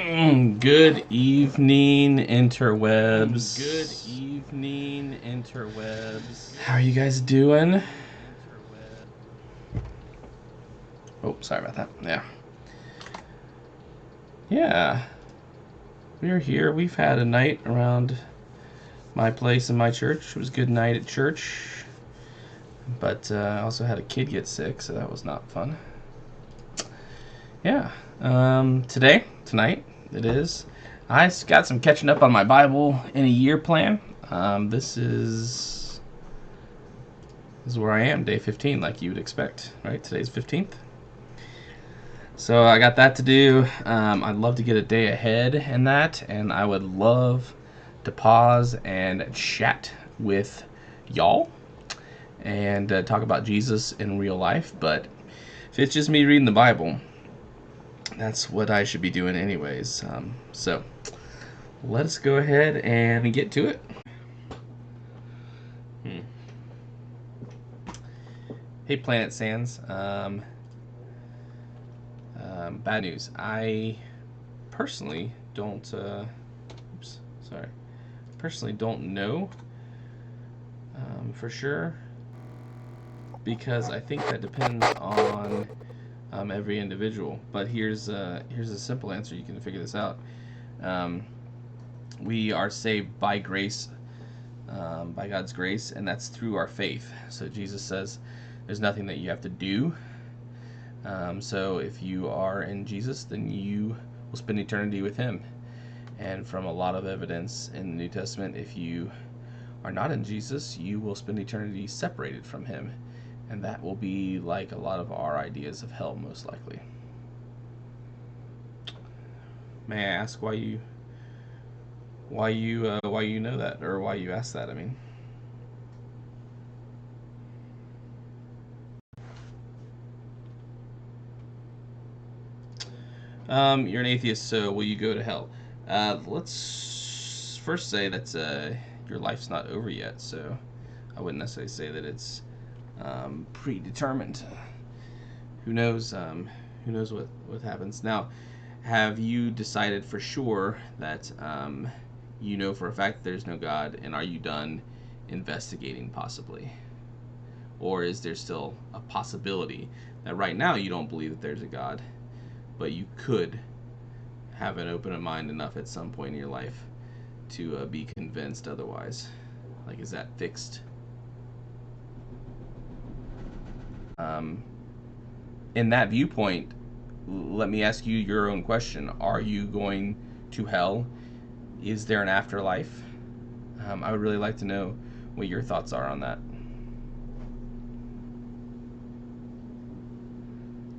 Good evening, interwebs. Good evening, interwebs. How are you guys doing? Oh, sorry about that. Yeah. We're here. We've had a night around my place and my church. It was a good night at church. But I also had a kid get sick, so that was not fun. Yeah. Tonight, it is. I got some catching up on my Bible in a year plan. This is where I am, day 15, like you would expect, right? Today's 15th. So I got that to do. I'd love to get a day ahead in that, and I would love to pause and chat with y'all and talk about Jesus in real life. But if it's just me reading the Bible, that's what I should be doing anyways. So let's go ahead and get to it. Hey, Planet Sands. Bad news. I personally don't. Personally don't know for sure, because I think that depends on every individual. But here's a simple answer. You can figure this out. We are saved by grace, by God's grace, and that's through our faith. So Jesus says there's nothing that you have to do. So if you are in Jesus, then you will spend eternity with Him. And from a lot of evidence in the New Testament, if you are not in Jesus, you will spend eternity separated from Him. And that will be like a lot of our ideas of hell, most likely. May I ask why you know that, or why you ask that? I mean, you're an atheist, so will you go to hell? Let's first say that your life's not over yet, so I wouldn't necessarily say that it's predetermined. Who knows? Who knows what happens now? Have you decided for sure that you know for a fact that there's no God, and are you done investigating possibly? Or is there still a possibility that right now you don't believe that there's a God, but you could have an open mind enough at some point in your life to be convinced otherwise? Like, is that fixed? In that viewpoint, let me ask you your own question. Are you going to hell? Is there an afterlife? I would really like to know what your thoughts are on that.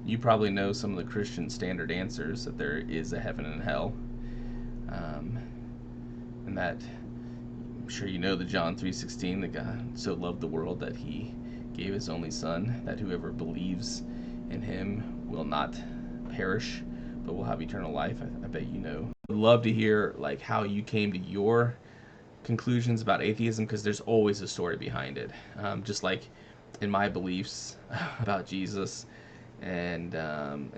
You probably know some of the Christian standard answers, that there is a heaven and hell. And that, I'm sure you know the John 3:16, that God so loved the world that He gave His only Son, that whoever believes in Him will not perish, but will have eternal life. I bet you know. I'd love to hear like how you came to your conclusions about atheism, because there's always a story behind it. Just like in my beliefs about Jesus and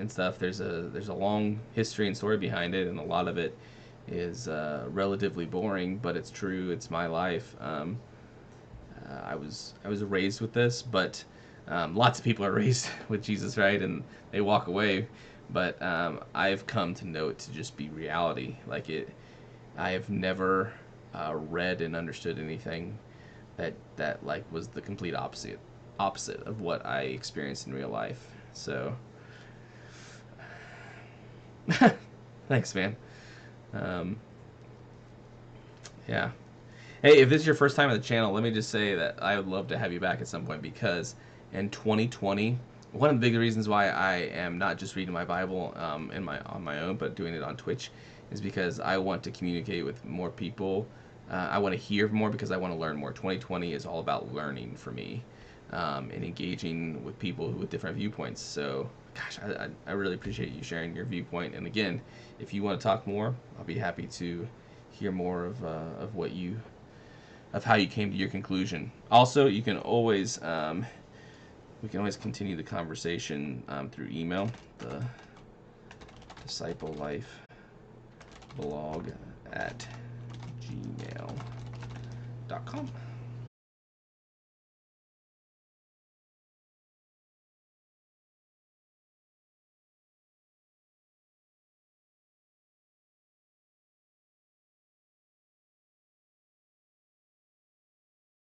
stuff, there's a long history and story behind it, and a lot of it is relatively boring, but it's true. It's my life. I was raised with this, but lots of people are raised with Jesus, right? And they walk away. But I've come to know it to just be reality. Like it, I have never read and understood anything that like was the complete opposite of what I experienced in real life. So, thanks, man. Um, yeah. Hey, if this is your first time on the channel, let me just say that I would love to have you back at some point, because in 2020, one of the big reasons why I am not just reading my Bible on my own, but doing it on Twitch, is because I want to communicate with more people. I want to hear more because I want to learn more. 2020 is all about learning for me, and engaging with people with different viewpoints. So, gosh, I really appreciate you sharing your viewpoint. And again, if you want to talk more, I'll be happy to hear more of what you of how you came to your conclusion. Also, you can always we can always continue the conversation through email, the disciple life blog at gmail.com.